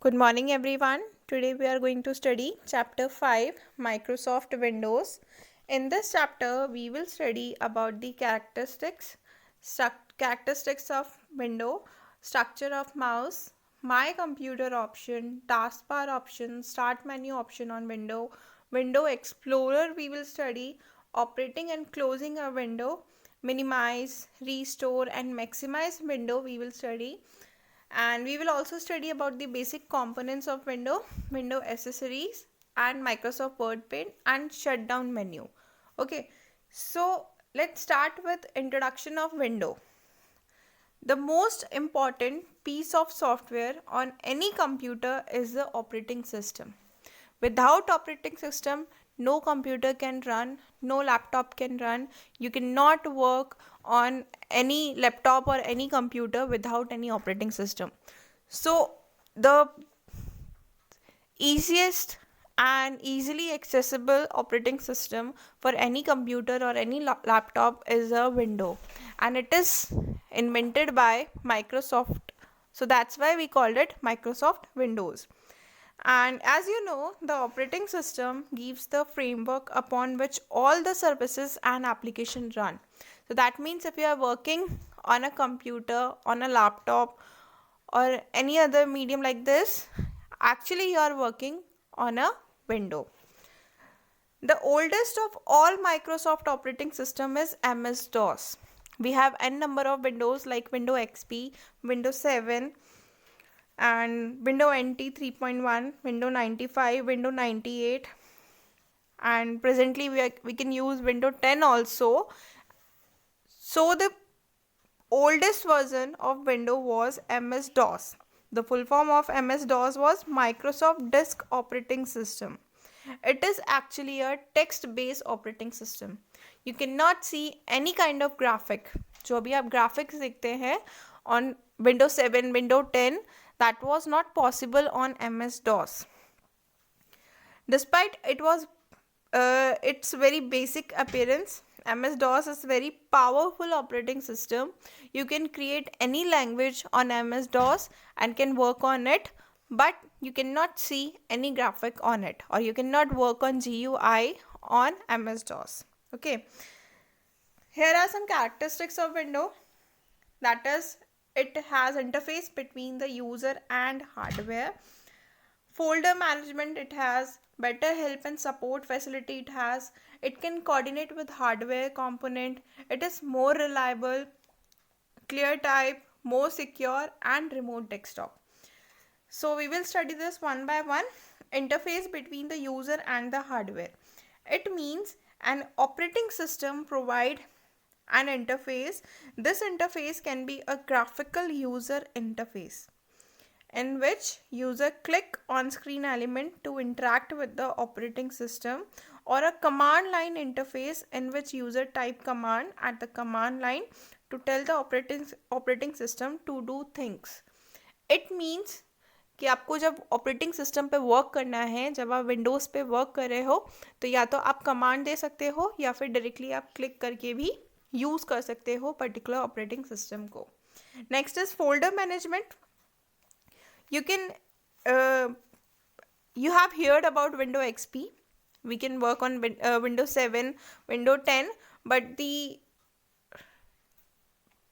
Good morning, everyone. Today we are going to study Chapter 5 Microsoft Windows. In this chapter, we will study about the characteristics of window, structure of mouse, my computer option, taskbar option, start menu option on window explorer. We will study operating and closing a window, minimize, restore, and maximize window. We will study, and we will also study about the basic components of window accessories, and Microsoft Word Paint and shutdown menu. Okay, so let's start with introduction of window. The most important piece of software on any computer is the operating system. Without operating system, no computer can run, no laptop can run. You cannot work on any laptop or any computer without any operating system. So the easiest and easily accessible operating system for any computer or any laptop is a window, and it is invented by Microsoft. So that's why we called it Microsoft Windows. And as you know, the operating system gives the framework upon which all the services and applications run. So that means if you are working on a computer, on a laptop, or any other medium like this, actually you are working on a window. The oldest of all Microsoft operating system is MS-DOS. We have n number of windows like Windows XP, Windows 7, and Windows NT 3.1, Windows 95, Windows 98, and presently we can use Windows 10 also. So the oldest version of Windows was MS-DOS. The full form of MS-DOS was Microsoft Disk Operating System. It is actually a text-based operating system. You cannot see any kind of graphic. जो भी आप graphics देखते हैं on Windows 7, Windows 10, that was not possible on MS-DOS. Despite its very basic appearance, MS-DOS is very powerful operating system. You can create any language on MS-DOS and can work on it, but you cannot see any graphic on it, or you cannot work on GUI on MS-DOS. Okay. Here are some characteristics of window. That is, it has interface between the user and hardware. Folder management it has. Better help and support facility it has. It can coordinate with hardware component. It is more reliable, clear type, more secure, and remote desktop. So we will study this one by one. Interface between the user and the hardware. It means an operating system provide an interface. This interface can be a graphical user interface in which user click on screen element to interact with the operating system, or a command line interface in which user type command at the command line to tell the operating system to do things. It means कि आपको जब operating system पे work करना है, जब आप Windows पे work कर रहे हो, तो या तो आप कमांड दे सकते हो या फिर डायरेक्टली आप क्लिक करके भी यूज़ कर सकते हो पर्टिकुलर ऑपरेटिंग सिस्टम को. Next is folder management. You can you have heard about Windows XP. We can work on Windows 7, Windows 10, but the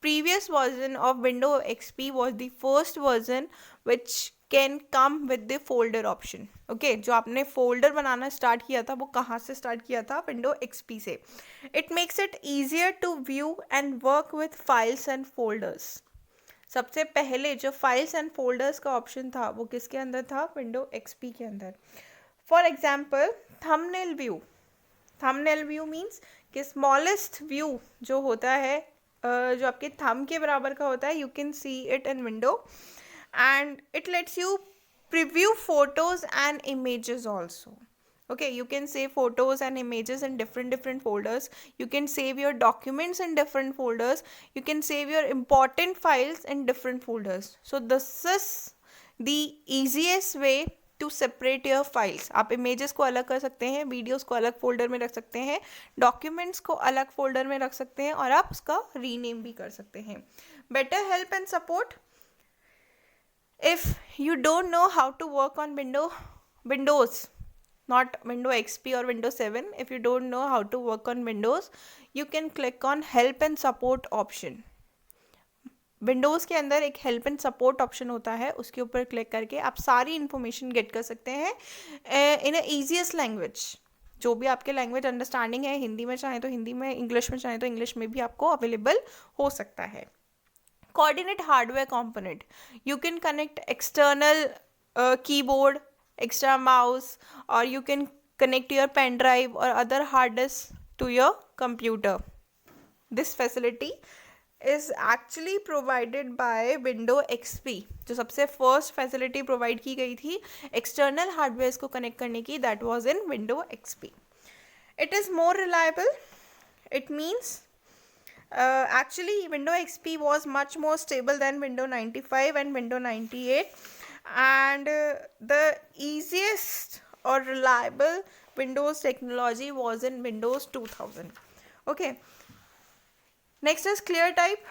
previous version of Windows XP was the first version which can come with the folder option. Okay, जो आपने folder बनाना start किया था वो कहाँ से start किया था? Windows XP से. It makes it easier to view and work with files and folders. सबसे पहले जो फाइल्स एंड फोल्डर्स का ऑप्शन था वो किसके अंदर था? विंडो एक्सपी के अंदर. For example thumbnail view. Thumbnail view means कि स्मॉलेस्ट व्यू जो होता है, जो आपके थंब के बराबर का होता है, you can see it in window, and it let's you preview photos and images also. Okay, you can save photos and images in different folders. You can save your documents in different folders. You can save your important files in different folders. So this is the easiest way to separate your files. आप images को अलग कर सकते हैं, videos को अलग folder में रख सकते हैं, documents को अलग folder में रख सकते हैं, और आप उसका rename भी कर सकते हैं. Better help and support. if you don't know how to work on Windows, not Window XP or Windows 7, if you don't know how to work on Windows, you can click on help and support option. Windows के अंदर एक help and support option होता है, उसके ऊपर click करके आप सारी इन्फॉर्मेशन गेट कर सकते हैं इन अ ईजीएस्ट लैंग्वेज. जो भी आपके लैंग्वेज अंडरस्टैंडिंग है, हिंदी में चाहे तो हिंदी में, इंग्लिश में चाहे तो इंग्लिश में भी आपको अवेलेबल हो सकता है. Coordinate hardware component. You can connect external keyboard, extra mouse, or you can connect your pen drive or other hard disk to your computer. This facility is actually provided by Windows XP. जो सबसे first facility provide की गई थी external hardware को connect करने की, that was in Windows XP. It is more reliable. It means actually Windows XP was much more stable than Windows 95 and Windows 98, and the easiest or reliable Windows technology was in Windows 2000. Okay, next is ClearType.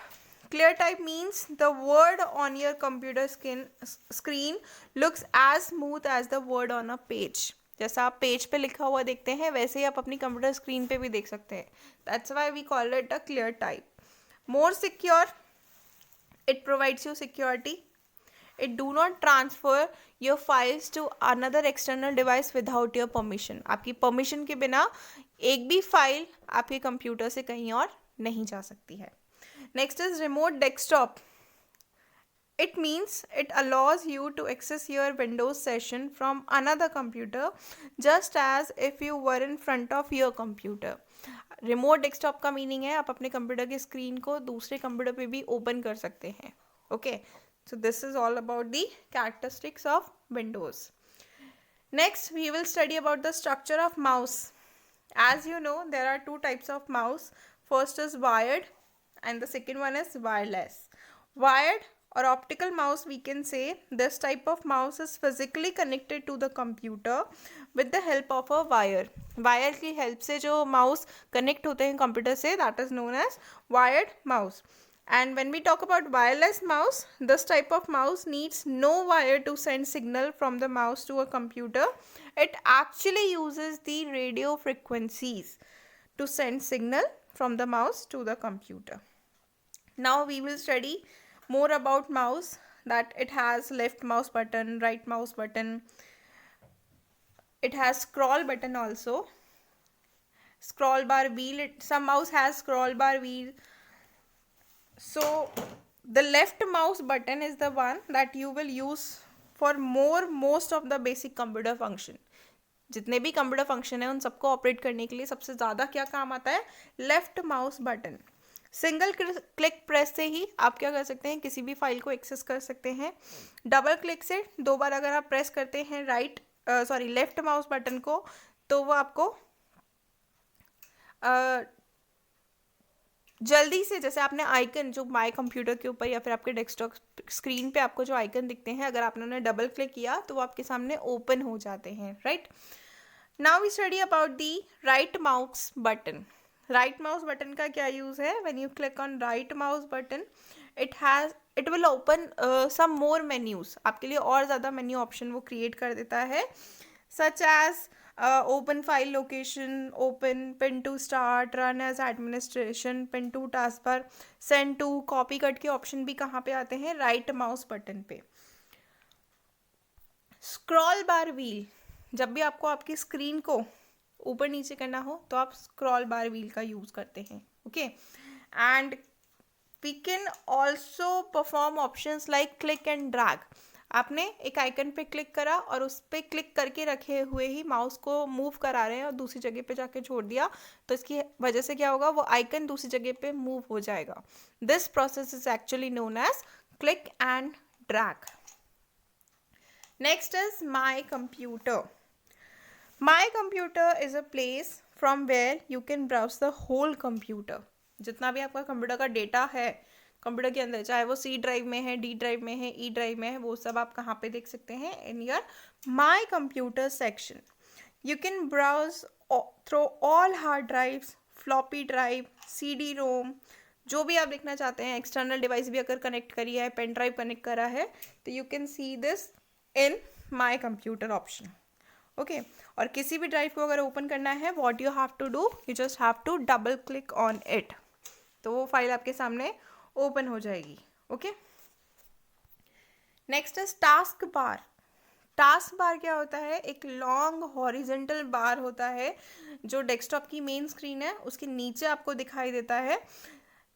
ClearType means the word on your computer screen looks as smooth as the word on a page. जैसा आप page पे लिखा हुआ देखते हैं वैसे ही आप अपनी कंप्यूटर स्क्रीन पे भी देख सकते हैं. That's why we call it a clear type. More secure, it provides you security. It do not transfer your files to another external device without your permission. आपकी परमिशन के बिना एक भी फाइल आपके कंप्यूटर से कहीं और नहीं जा सकती है. Next is remote desktop. It means it allows you to access your Windows session from another computer just as if you were in front of your computer. Remote desktop का meaning है आप अपने कंप्यूटर की screen को दूसरे computer पे भी open कर सकते हैं. Okay, so this is all about the characteristics of Windows. Next we will study about the structure of mouse. As you know, there are two types of mouse. First is wired and the second one is wireless. Wired or optical mouse, we can say this type of mouse is physically connected to the computer with the help of a wire. Wire की help से जो mouse connect होते हैं computer से, that is known as wired mouse. And when we talk about wireless mouse, this type of mouse needs no wire to send signal from the mouse to a computer. It actually uses the radio frequencies to send signal from the mouse to the computer. Now we will study more about mouse, that it has left mouse button, right mouse button, it has scroll button also, scroll bar wheel. Some mouse has scroll bar wheel. So the left mouse button is the one that you will use for most of the basic computer function. जितने भी computer function है उन सबको operate करने के लिए सबसे ज़्यादा क्या काम आता है, left mouse button. Single click press से ही आप क्या कर सकते हैं, किसी भी फाइल को एक्सेस कर सकते हैं. डबल क्लिक से दो बार अगर आप प्रेस करते हैं लेफ्ट माउस बटन को, तो वो आपको जल्दी से, जैसे आपने आइकन जो माय कंप्यूटर के ऊपर या फिर आपके डेस्कटॉप स्क्रीन पे आपको जो आइकन दिखते हैं, अगर आपने उन्हें डबल क्लिक किया तो वो आपके सामने ओपन हो जाते हैं. Right, now we study about the right mouse button. Right mouse button का क्या यूज़ है? When you click on right mouse button, it will open some more menus. आपके लिए और ज़्यादा मेन्यू ऑप्शन वो क्रिएट कर देता है, such as open file location, open, pin to start, run as administration, pin to task bar, send to, copy cut के option भी कहाँ पे आते हैं? राइट माउस बटन पे. स्क्रॉल बार व्हील, जब भी आपको आपकी स्क्रीन को ऊपर नीचे करना हो तो आप स्क्रॉल बार व्हील का यूज़ करते हैं. Okay, and we can also perform options like click and drag. आपने एक आइकन पे क्लिक करा और उस पर क्लिक करके रखे हुए ही माउस को मूव करा रहे हैं और दूसरी जगह पे जाके छोड़ दिया, तो इसकी वजह से क्या होगा, वो आइकन दूसरी जगह पे मूव हो जाएगा. This process is actually known as click and drag. Next is my computer. My computer is a place from where you can browse the whole computer. जितना भी आपका कंप्यूटर का डेटा है कंप्यूटर के अंदर, चाहे वो सी ड्राइव में है, डी ड्राइव में है, ई ड्राइव में है, वो सब आप कहाँ पे देख सकते हैं? In your my computer section. You can browse through all hard drives, floppy drive, CD-ROM, जो भी आप लिखना चाहते हैं, एक्सटर्नल डिवाइस भी अगर कनेक्ट करी है, पेन ड्राइव कनेक्ट करा है, तो you can see this in my computer option. Okay, और किसी भी ड्राइव को अगर ओपन करना है, what you have to do, you just have to double click on it, तो वो फाइल आपके सामने ओपन हो जाएगी। Okay, next is task bar. Task bar क्या होता है? एक लॉन्ग हॉरिजेंटल बार होता है जो डेस्कटॉप की मेन स्क्रीन है उसके नीचे आपको दिखाई देता है।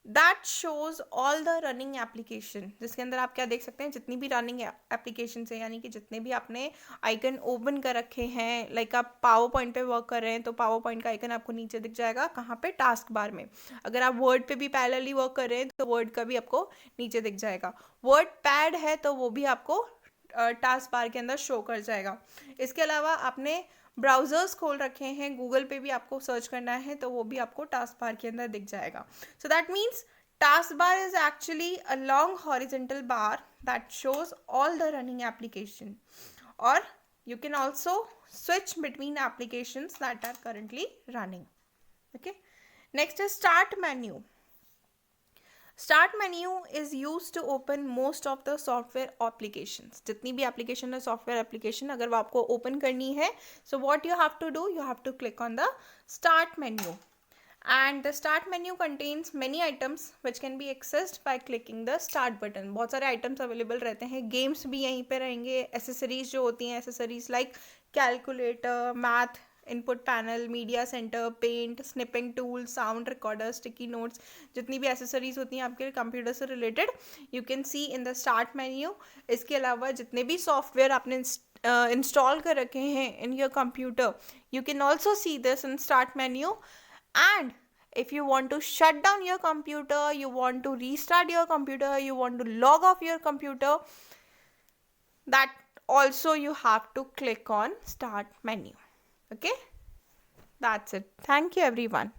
That shows all the running application, जिसके अंदर आप क्या देख सकते हैं, जितनी भी रनिंग एप्लीकेशन है, यानी कि जितने भी आपने आइकन ओपन कर रखे हैं, लाइक आप पावर पॉइंट पे वर्क कर रहे हैं तो पावर पॉइंट का आइकन आपको नीचे दिख जाएगा। कहाँ पे? टास्क बार में। अगर आप वर्ड पे भी पैरेलली वर्क कर रहे हैं तो वर्ड का भी आपको नीचे दिख जाएगा। वर्ड पैड है तो वो भी आपको टास्क बार के अंदर शो कर जाएगा। इसके अलावा आपने ब्राउजर्स खोल रखे हैं, गूगल पे भी आपको सर्च करना है तो वो भी आपको टास्क बार के अंदर दिख जाएगा। So that means task bar is actually a long horizontal bar that shows all the running application, और you can also switch between applications that are currently running. Okay, next is start menu. Start menu is use to open most of the software applications. जितनी भी application है, software application, अगर वो आपको open करनी है, so what you have to do, you have to click on the start menu, and the start menu contains many items which can be accessed by clicking the start button. बहुत सारे items available रहते हैं, games भी यहीं पे रहेंगे, accessories जो होती हैं, accessories like calculator, math input panel, media center, paint, snipping tool, sound recorder, sticky notes, जितनी भी एसेसरीज होती हैं आपके कंप्यूटर से related, you can see in the start menu. इसके अलावा जितने भी सॉफ्टवेयर आपने इंस्टॉल कर रखे हैं in your computer, you can also see this in start menu. And if you want to shut down your computer, you want to restart your computer, you want to log off your computer, that also you have to click on start menu. Okay, that's it. Thank you everyone.